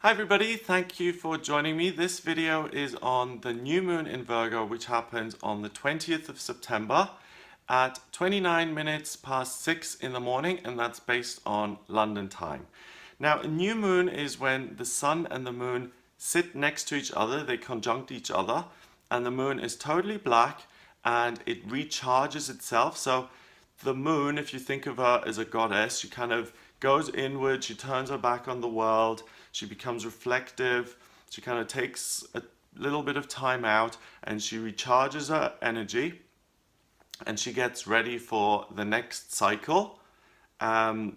Hi everybody, thank you for joining me. This video is on the new moon in Virgo, which happens on the 20th of September at 29 minutes past 6 in the morning, and that's based on London time. Now, a new moon is when the sun and the moon sit next to each other, they conjunct each other, and the moon is totally black and it recharges itself. So the moon, if you think of her as a goddess, she kind of goes inward, she turns her back on the world, she becomes reflective, she kind of takes a little bit of time out and she recharges her energy and she gets ready for the next cycle,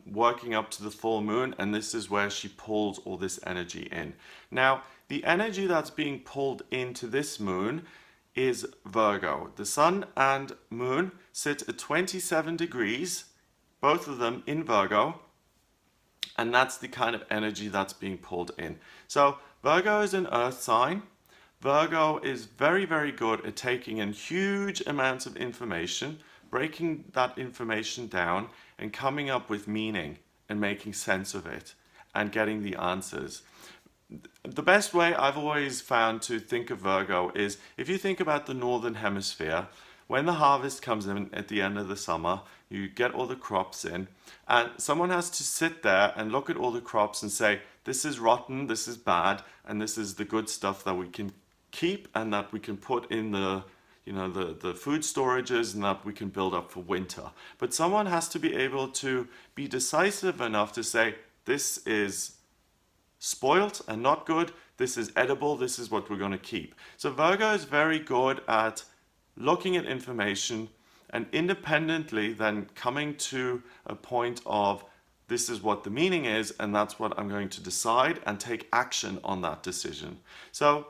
working up to the full moon, and this is where she pulls all this energy in. Now, the energy that's being pulled into this moon is Virgo. The sun and moon sit at 27 degrees, both of them in Virgo, and that's the kind of energy that's being pulled in. So Virgo is an earth sign. Virgo is very, very good at taking in huge amounts of information, breaking that information down and coming up with meaning and making sense of it and getting the answers. The best way I've always found to think of Virgo is if you think about the northern hemisphere, when the harvest comes in at the end of the summer, you get all the crops in, and someone has to sit there and look at all the crops and say, this is rotten, this is bad, and this is the good stuff that we can keep and that we can put in the the food storages and that we can build up for winter. But someone has to be able to be decisive enough to say, this is spoiled and not good, this is edible, this is what we're going to keep. So Virgo is very good at looking at information and independently then coming to a point of, this is what the meaning is and that's what I'm going to decide and take action on that decision. So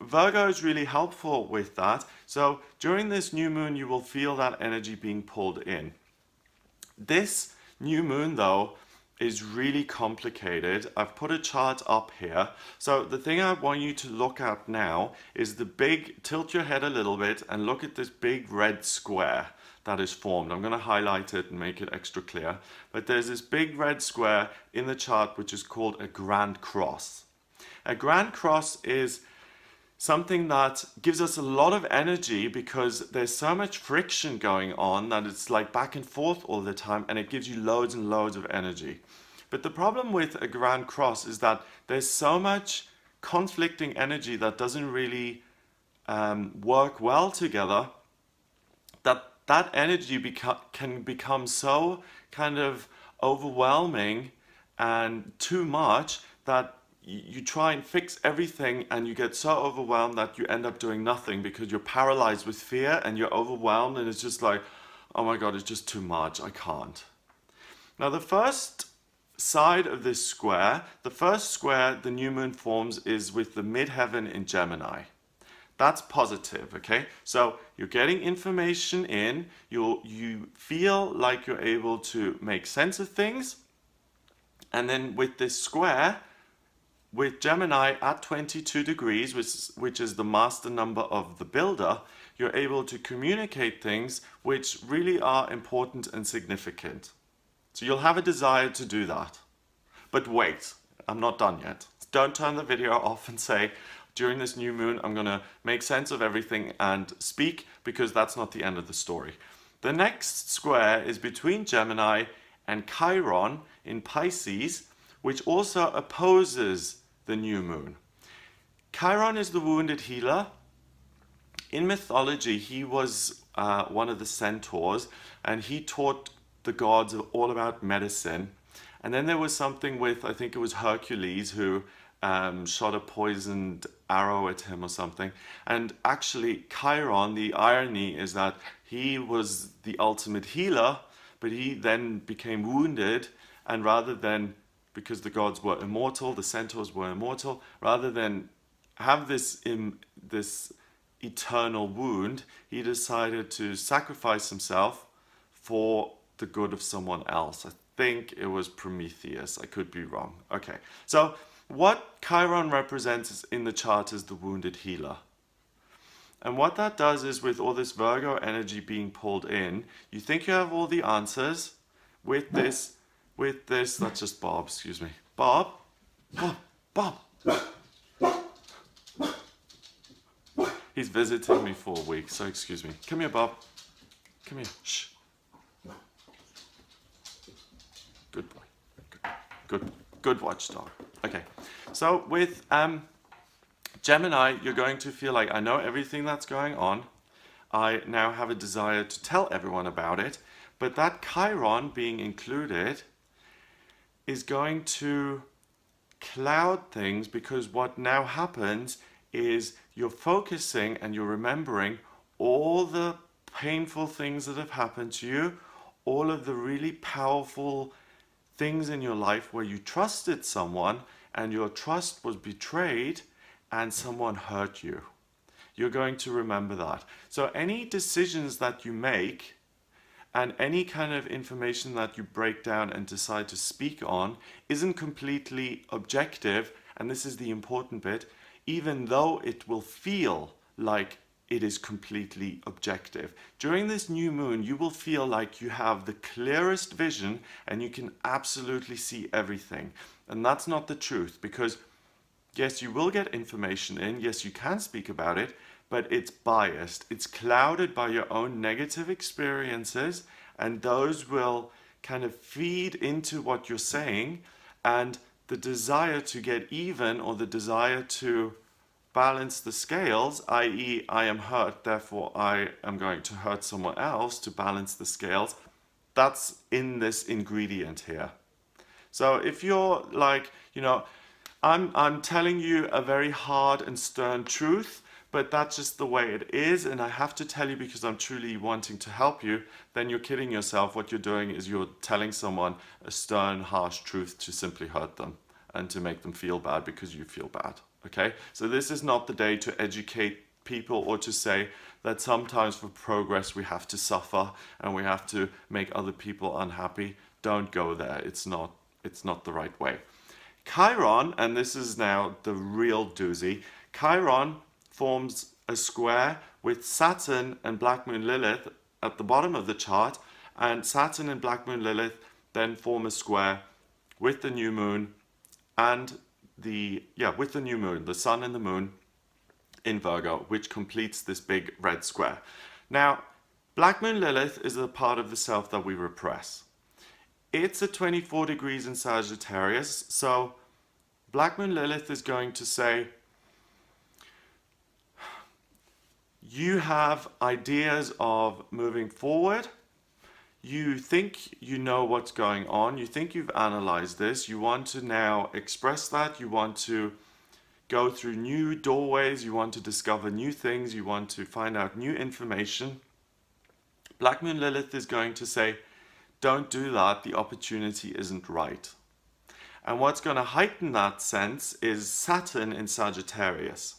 Virgo is really helpful with that. So during this new moon, you will feel that energy being pulled in. This new moon, though, is really complicated. I've put a chart up here. So the thing I want you to look at now is tilt your head a little bit and look at this big red square that is formed. I'm going to highlight it and make it extra clear. But there's this big red square in the chart which is called a grand cross. A grand cross is something that gives us a lot of energy because there's so much friction going on that it's like back and forth all the time, and it gives you loads and loads of energy. But the problem with a grand cross is that there's so much conflicting energy that doesn't really work well together, that energy can become so kind of overwhelming and too much that you try and fix everything and you get so overwhelmed that you end up doing nothing because you're paralyzed with fear and you're overwhelmed and it's just like, oh my God, it's just too much, I can't. Now the first side of this square, the first square the new moon forms is with the midheaven in Gemini. That's positive, okay? So you're getting information in, you feel like you're able to make sense of things, and then with this square, with Gemini at 22 degrees, which is the master number of the builder, you're able to communicate things which really are important and significant. So you'll have a desire to do that. But wait, I'm not done yet. Don't turn the video off and say, during this new moon, I'm going to make sense of everything and speak, because that's not the end of the story. The next square is between Gemini and Chiron in Pisces, which also opposes the new moon. Chiron is the wounded healer. In mythology, he was one of the centaurs, and he taught the gods all about medicine. And then there was something with, I think it was Hercules, who shot a poisoned arrow at him or something. And actually, Chiron, the irony is that he was the ultimate healer, but he then became wounded, and rather than, because the gods were immortal, the centaurs were immortal, rather than have this eternal wound, he decided to sacrifice himself for the good of someone else. I think it was Prometheus, I could be wrong. Okay, so what Chiron represents in the chart is the wounded healer. And what that does is, with all this Virgo energy being pulled in, you think you have all the answers. With this, that's just Bob, excuse me. Bob, visiting me for a week, so excuse me. Come here, Bob. Come here. Shh. Good boy. Good watchdog. Okay. So with Gemini, you're going to feel like, I know everything that's going on. I now have a desire to tell everyone about it. But that Chiron being included is going to cloud things, because what now happens is you're focusing and you're remembering all the painful things that have happened to you, all of the really powerful things in your life where you trusted someone and your trust was betrayed and someone hurt you. You're going to remember that. So any decisions that you make and any kind of information that you break down and decide to speak on isn't completely objective, and this is the important bit, even though it will feel like it is completely objective. During this new moon, you will feel like you have the clearest vision and you can absolutely see everything. And that's not the truth, because yes, you will get information in, yes, you can speak about it, but it's biased. It's clouded by your own negative experiences, and those will kind of feed into what you're saying, and the desire to get even, or the desire to balance the scales, i.e. I am hurt, therefore I am going to hurt someone else to balance the scales, that's in this ingredient here. So if you're like, you know, I'm telling you a very hard and stern truth, but that's just the way it is, and I have to tell you because I'm truly wanting to help you, then you're kidding yourself. What you're doing is you're telling someone a stern, harsh truth to simply hurt them and to make them feel bad because you feel bad. Okay? So this is not the day to educate people or to say that sometimes for progress we have to suffer and we have to make other people unhappy. Don't go there. It's not the right way. Chiron, and this is now the real doozy, Chiron forms a square with Saturn and Black Moon Lilith at the bottom of the chart, and Saturn and Black Moon Lilith then form a square with the new moon and the new moon, the sun and the moon in Virgo, which completes this big red square. Now, Black Moon Lilith is a part of the self that we repress. It's at 24 degrees in Sagittarius, so Black Moon Lilith is going to say, you have ideas of moving forward, you think you know what's going on, you think you've analyzed this, you want to now express that, you want to go through new doorways, you want to discover new things, you want to find out new information. Black Moon Lilith is going to say, don't do that, the opportunity isn't right. And what's going to heighten that sense is Saturn in Sagittarius.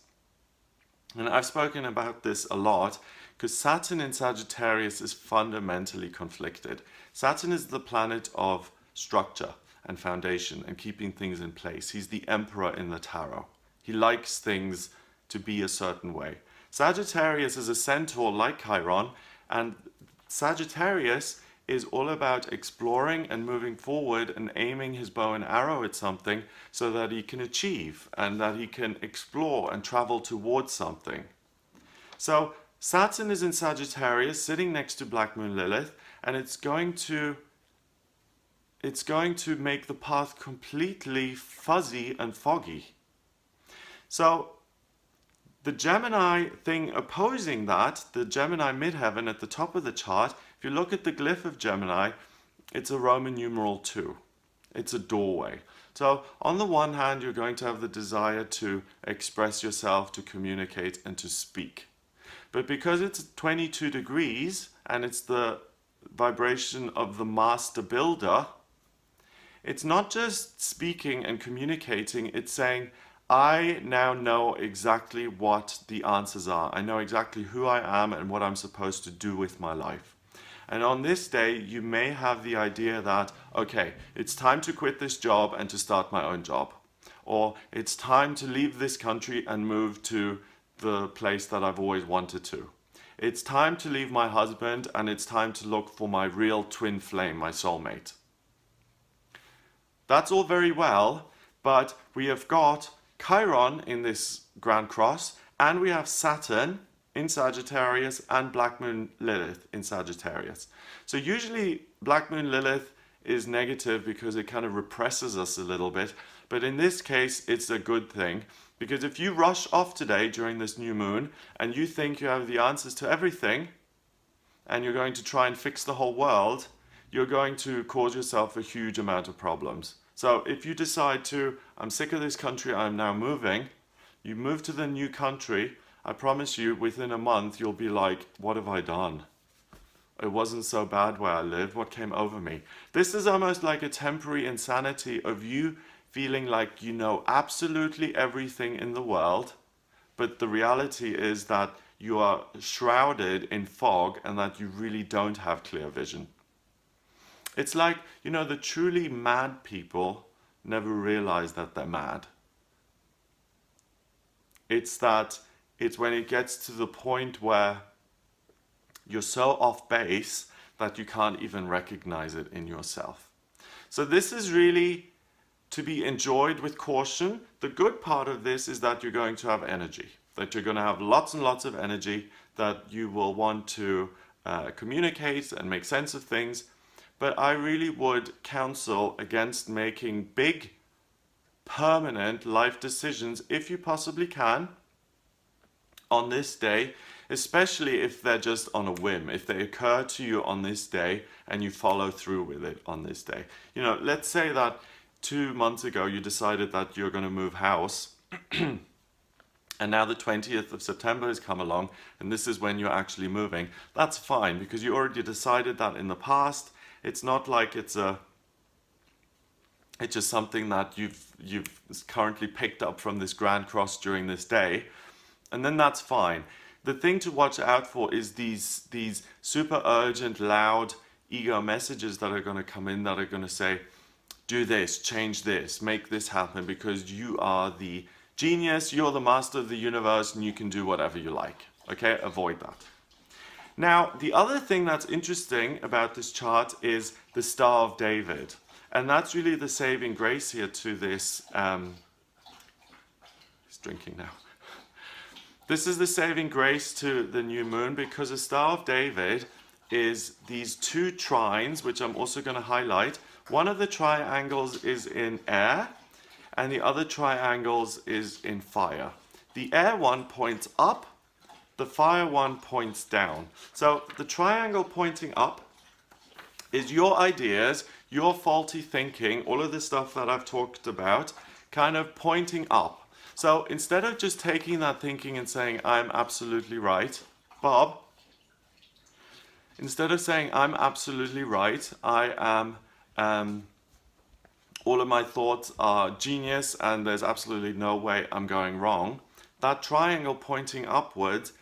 And I've spoken about this a lot because Saturn in Sagittarius is fundamentally conflicted. Saturn is the planet of structure and foundation and keeping things in place. He's the emperor in the tarot. He likes things to be a certain way. Sagittarius is a centaur like Chiron, and Sagittarius is all about exploring and moving forward and aiming his bow and arrow at something so that he can achieve and that he can explore and travel towards something. So Saturn is in Sagittarius sitting next to Black Moon Lilith, and it's going to make the path completely fuzzy and foggy. So the Gemini thing opposing that, the Gemini midheaven at the top of the chart, if you look at the glyph of Gemini, it's a Roman numeral 2. It's a doorway. So on the one hand, you're going to have the desire to express yourself, to communicate, and to speak. But because it's 22 degrees, and it's the vibration of the master builder, it's not just speaking and communicating, it's saying, I now know exactly what the answers are. I know exactly who I am and what I'm supposed to do with my life. And on this day, you may have the idea that, okay, it's time to quit this job and to start my own job. Or it's time to leave this country and move to the place that I've always wanted to. It's time to leave my husband and it's time to look for my real twin flame, my soulmate. That's all very well, but we have got Chiron in this Grand Cross, and we have Saturn in Sagittarius and Black Moon Lilith in Sagittarius. So usually Black Moon Lilith is negative because it kind of represses us a little bit. But in this case, it's a good thing, because if you rush off today during this new moon and you think you have the answers to everything and you're going to try and fix the whole world, you're going to cause yourself a huge amount of problems. So if you decide to, I'm sick of this country, I'm now moving, you move to the new country, I promise you within a month you'll be like, what have I done? It wasn't so bad where I live, what came over me? This is almost like a temporary insanity of you feeling like you know absolutely everything in the world, but the reality is that you are shrouded in fog and that you really don't have clear vision. It's like, you know, the truly mad people never realize that they're mad. It's when it gets to the point where you're so off base that you can't even recognize it in yourself. So this is really to be enjoyed with caution. The good part of this is that you're going to have energy, that you're going to have lots and lots of energy, that you will want to communicate and make sense of things. But I really would counsel against making big, permanent life decisions, if you possibly can, on this day, especially if they're just on a whim, if they occur to you on this day and you follow through with it on this day. You know, let's say that 2 months ago you decided that you're going to move house and now the 20th of September has come along and this is when you're actually moving. That's fine, because you already decided that in the past. It's not like it's just something that you've currently picked up from this grand cross during this day, and then that's fine. The thing to watch out for is these super urgent, loud ego messages that are going to come in, that are going to say, do this, change this, make this happen, because you are the genius, you're the master of the universe, and you can do whatever you like. Okay, avoid that. Now, the other thing that's interesting about this chart is the Star of David. And that's really the saving grace here to this. He's drinking now. This is the saving grace to the new moon, because the Star of David is these two trines, which I'm also going to highlight. One of the triangles is in air, and the other triangles is in fire. The air one points up. The fire one points down. So the triangle pointing up is your ideas, your faulty thinking, all of the stuff that I've talked about, kind of pointing up. So instead of just taking that thinking and saying, I'm absolutely right, Bob, instead of saying, I'm absolutely right, I am, all of my thoughts are genius and there's absolutely no way I'm going wrong, that triangle pointing upwards,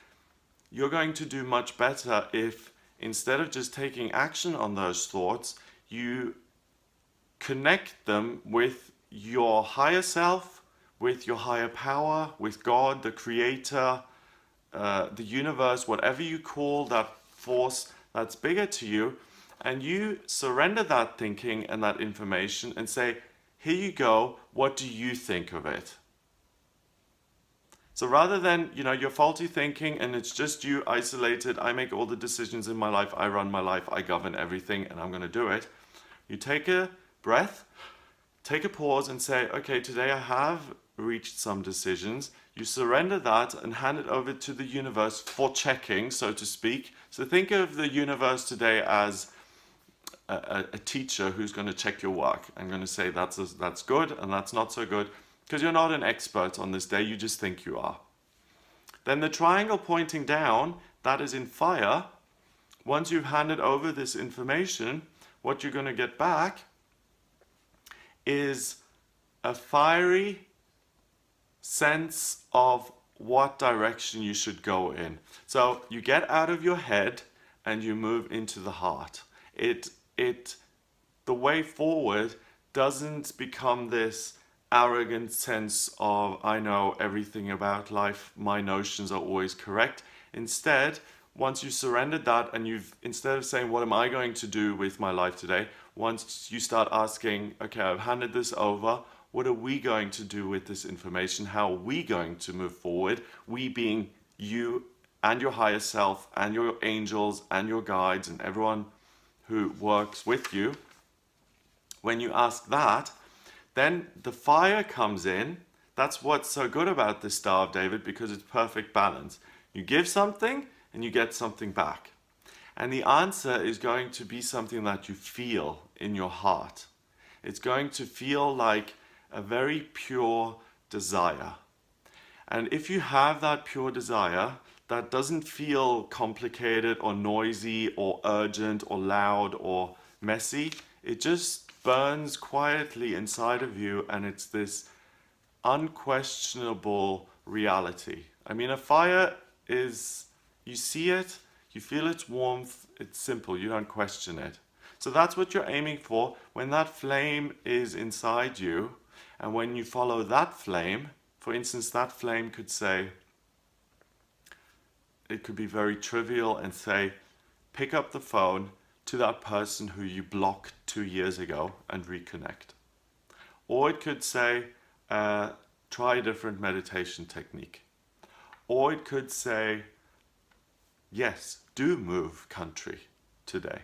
you're going to do much better if, instead of just taking action on those thoughts, you connect them with your higher self, with your higher power, with God, the creator, the universe, whatever you call that force that's bigger to you, and you surrender that thinking and that information and say, here you go, what do you think of it? So rather than, you know, your faulty thinking and it's just you isolated, I make all the decisions in my life, I run my life, I govern everything, and I'm going to do it. You take a breath, take a pause and say, okay, today I have reached some decisions. You surrender that and hand it over to the universe for checking, so to speak. So think of the universe today as a teacher who's going to check your work. I'm going to say that's good and that's not so good, because you're not an expert on this day, you just think you are. Then the triangle pointing down, that is in fire. Once you've handed over this information, what you're going to get back is a fiery sense of what direction you should go in. So you get out of your head and you move into the heart. The way forward doesn't become this arrogant sense of, I know everything about life, my notions are always correct. Instead, once you surrendered that and instead of saying, what am I going to do with my life today? Once you start asking, okay, I've handed this over, what are we going to do with this information? How are we going to move forward? We being you and your higher self and your angels and your guides and everyone who works with you, when you ask that, then the fire comes in. That's what's so good about this Star of David, because it's perfect balance. You give something and you get something back. And the answer is going to be something that you feel in your heart. It's going to feel like a very pure desire. And if you have that pure desire that doesn't feel complicated or noisy or urgent or loud or messy, it just burns quietly inside of you, and it's this unquestionable reality. I mean, a fire is, you see it, you feel its warmth, it's simple, you don't question it. So that's what you're aiming for. When that flame is inside you, and when you follow that flame, for instance, that flame could say, it could be very trivial and say, pick up the phone to that person who you blocked 2 years ago and reconnect. Or it could say, try a different meditation technique. Or it could say, yes, do move country today.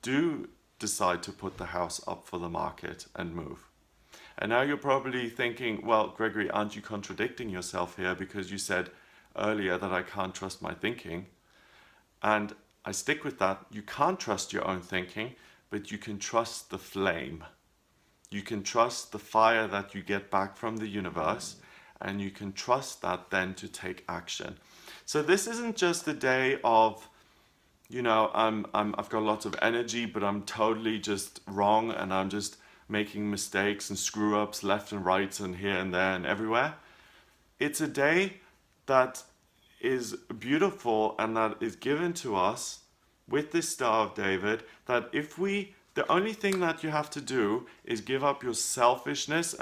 Do decide to put the house up for the market and move. And now you're probably thinking, well, Gregory, aren't you contradicting yourself here, because you said earlier that I can't trust my thinking? And I stick with that. You can't trust your own thinking, but you can trust the flame. You can trust the fire that you get back from the universe, and you can trust that then to take action. So this isn't just a day of, you know, I've got lots of energy, but I'm totally just wrong, and I'm just making mistakes and screw ups left and right and here and there and everywhere. It's a day that is beautiful and that is given to us with this Star of David, that if we, the only thing that you have to do is give up your selfishness,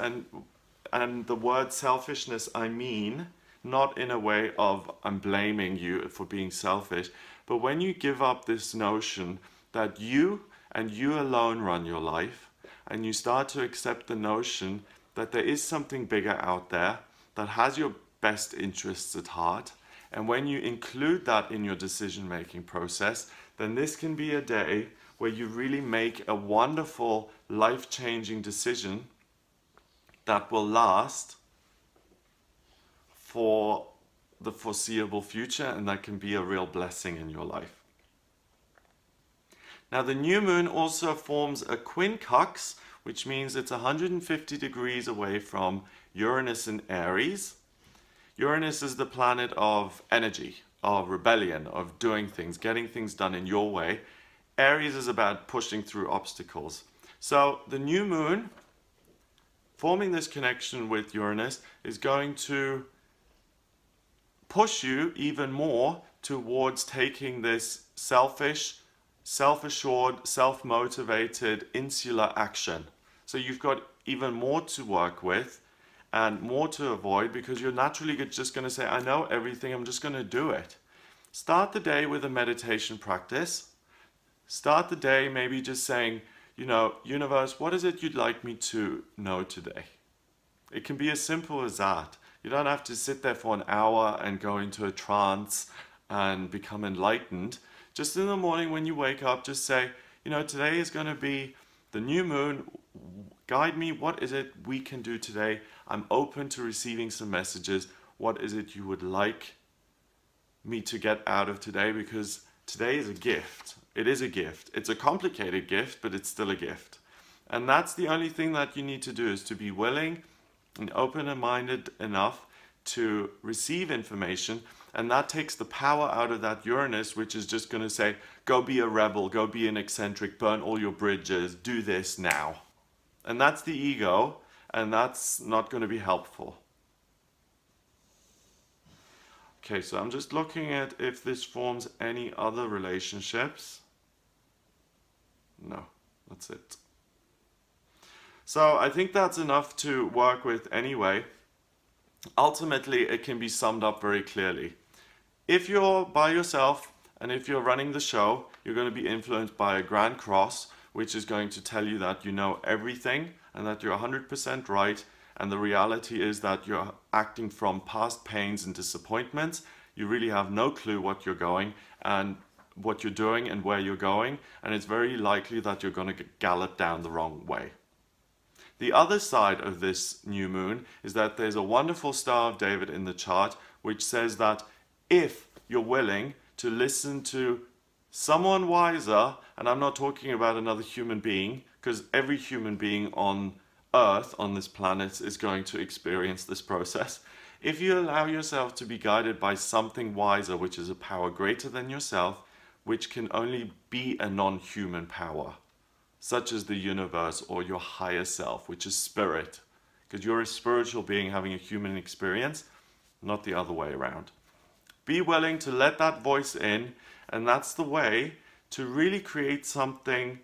and the word selfishness I mean not in a way of I'm blaming you for being selfish, but when you give up this notion that you and you alone run your life, and you start to accept the notion that there is something bigger out there that has your best interests at heart, and when you include that in your decision-making process, then this can be a day where you really make a wonderful, life-changing decision that will last for the foreseeable future, and that can be a real blessing in your life. Now, the new moon also forms a quincunx, which means it's 150 degrees away from Uranus in Aries. Uranus is the planet of energy, of rebellion, of doing things, getting things done in your way. Aries is about pushing through obstacles. So the new moon, forming this connection with Uranus, is going to push you even more towards taking this selfish, self-assured, self-motivated, insular action. So you've got even more to work with and more to avoid, because you're naturally just going to say, I know everything, I'm just going to do it. Start the day with a meditation practice. Start the day maybe just saying, you know, universe, what is it you'd like me to know today? It can be as simple as that. You don't have to sit there for an hour and go into a trance and become enlightened. Just in the morning when you wake up, just say, you know, today is going to be the new moon. Guide me. What is it we can do today? I'm open to receiving some messages. What is it you would like me to get out of today? Because today is a gift. It is a gift. It's a complicated gift, but it's still a gift. And that's the only thing that you need to do, is to be willing and open and minded enough to receive information. And that takes the power out of that Uranus, which is just going to say, go be a rebel, go be an eccentric, burn all your bridges, do this now. And that's the ego, and that's not going to be helpful. Okay, so I'm just looking at if this forms any other relationships. No, that's it. So I think that's enough to work with anyway. Ultimately, it can be summed up very clearly. If you're by yourself and if you're running the show, you're going to be influenced by a Grand Cross, which is going to tell you that you know everything and that you're 100% right. And the reality is that you're acting from past pains and disappointments. you really have no clue what you're going and what you're doing and where you're going, and it's very likely that you're going to gallop down the wrong way. The other side of this new moon is that there's a wonderful Star of David in the chart which says that if you're willing to listen to someone wiser, and I'm not talking about another human being, because every human being on Earth, on this planet, is going to experience this process. If you allow yourself to be guided by something wiser, which is a power greater than yourself, which can only be a non-human power, such as the universe or your higher self, which is spirit, because you're a spiritual being having a human experience, not the other way around. Be willing to let that voice in, and that's the way to really create something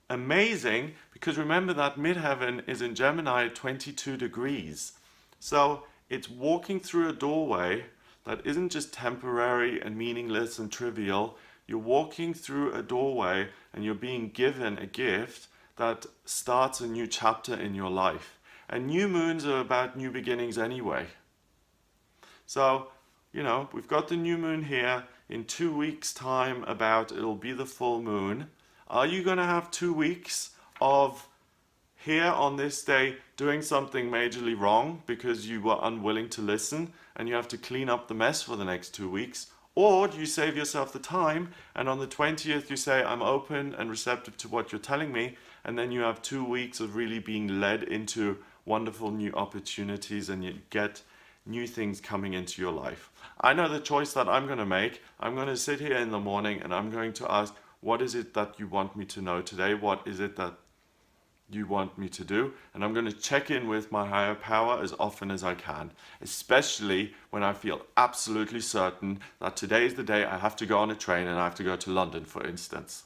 amazing, because remember that midheaven is in Gemini at 22 degrees. So it's walking through a doorway that isn't just temporary and meaningless and trivial. You're walking through a doorway and you're being given a gift that starts a new chapter in your life. And new moons are about new beginnings anyway. So, you know, we've got the new moon here. In 2 weeks' time, it'll be the full moon. Are you going to have 2 weeks of here on this day doing something majorly wrong because you were unwilling to listen and you have to clean up the mess for the next 2 weeks? Or do you save yourself the time and on the 20th you say, I'm open and receptive to what you're telling me, and then you have 2 weeks of really being led into wonderful new opportunities and you get new things coming into your life? I know the choice that I'm going to make. I'm going to sit here in the morning and I'm going to ask, what is it that you want me to know today? What is it that you want me to do? And I'm going to check in with my higher power as often as I can, especially when I feel absolutely certain that today is the day I have to go on a train and I have to go to London, for instance.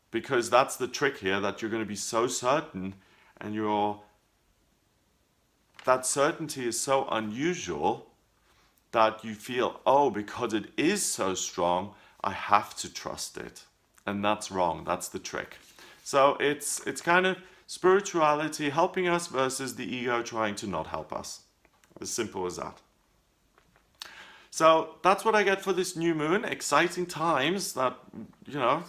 Because that's the trick here, that you're going to be so certain, and that certainty is so unusual that you feel, oh, because it is so strong, I have to trust it. And that's wrong. That's the trick. So it's kind of spirituality helping us versus the ego trying to not help us. As simple as that. So that's what I get for this new moon. Exciting times,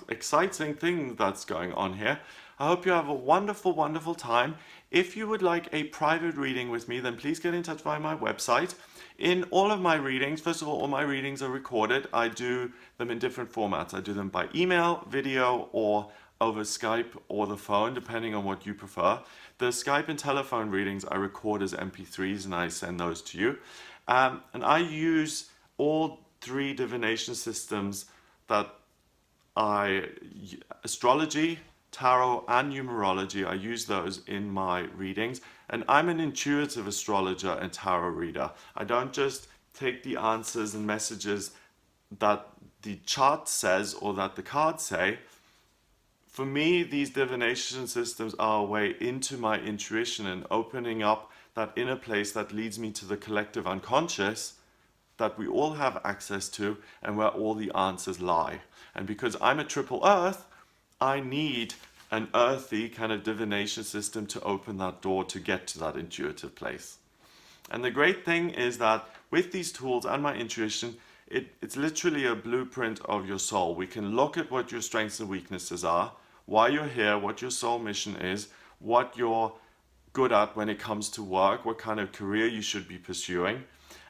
exciting thing that's going on here. I hope you have a wonderful, wonderful time. If you would like a private reading with me, then please get in touch via my website. In all of my readings, first of all my readings are recorded. I do them in different formats. I do them by email, video, or over Skype or the phone, depending on what you prefer. The Skype and telephone readings I record as MP3s and I send those to you. And I use all 3 divination systems that astrology, tarot, and numerology, I use those in my readings. And I'm an intuitive astrologer and tarot reader. I don't just take the answers and messages that the chart says or that the cards say. For me, these divination systems are a way into my intuition and opening up that inner place that leads me to the collective unconscious that we all have access to and where all the answers lie. And because I'm a triple earth, I need an earthy kind of divination system to open that door to get to that intuitive place. And the great thing is that with these tools and my intuition, it's literally a blueprint of your soul. We can look at what your strengths and weaknesses are, why you're here, what your soul mission is, what you're good at when it comes to work, what kind of career you should be pursuing.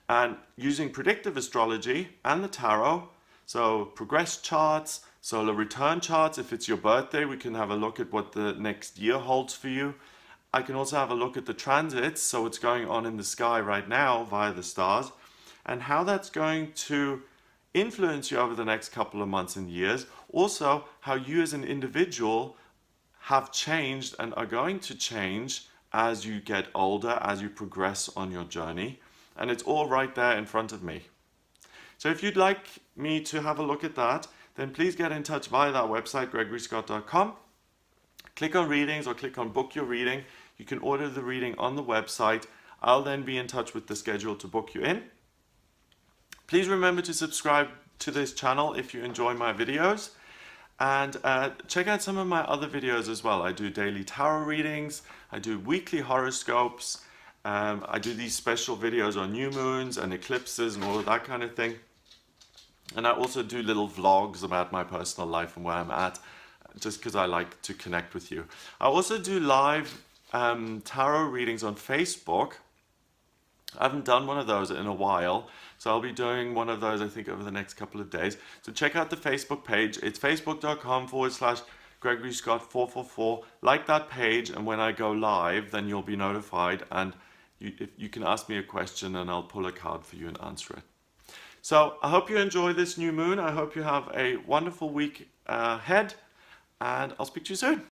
And using predictive astrology and the tarot, so progress charts, solar return charts. If it's your birthday, we can have a look at what the next year holds for you. I can also have a look at the transits, so what's going on in the sky right now via the stars, and how that's going to influence you over the next couple of months and years. Also, how you as an individual have changed and are going to change as you get older, as you progress on your journey. And it's all right there in front of me. So if you'd like me to have a look at that, then please get in touch via that website, gregoryscott.com. Click on readings or click on book your reading. You can order the reading on the website. I'll then be in touch with the schedule to book you in. Please remember to subscribe to this channel if you enjoy my videos. And check out some of my other videos as well. I do daily tarot readings, I do weekly horoscopes, I do these special videos on new moons and eclipses and all of that kind of thing. And I also do little vlogs about my personal life and where I'm at, just because I like to connect with you. I also do live tarot readings on Facebook. I haven't done one of those in a while, so I'll be doing one of those, I think, over the next couple of days. So check out the Facebook page. It's facebook.com/Gregory Scott 444. Like that page, and when I go live, then you'll be notified, and you can ask me a question and I'll pull a card for you and answer it. So I hope you enjoy this new moon. I hope you have a wonderful week ahead, and I'll speak to you soon.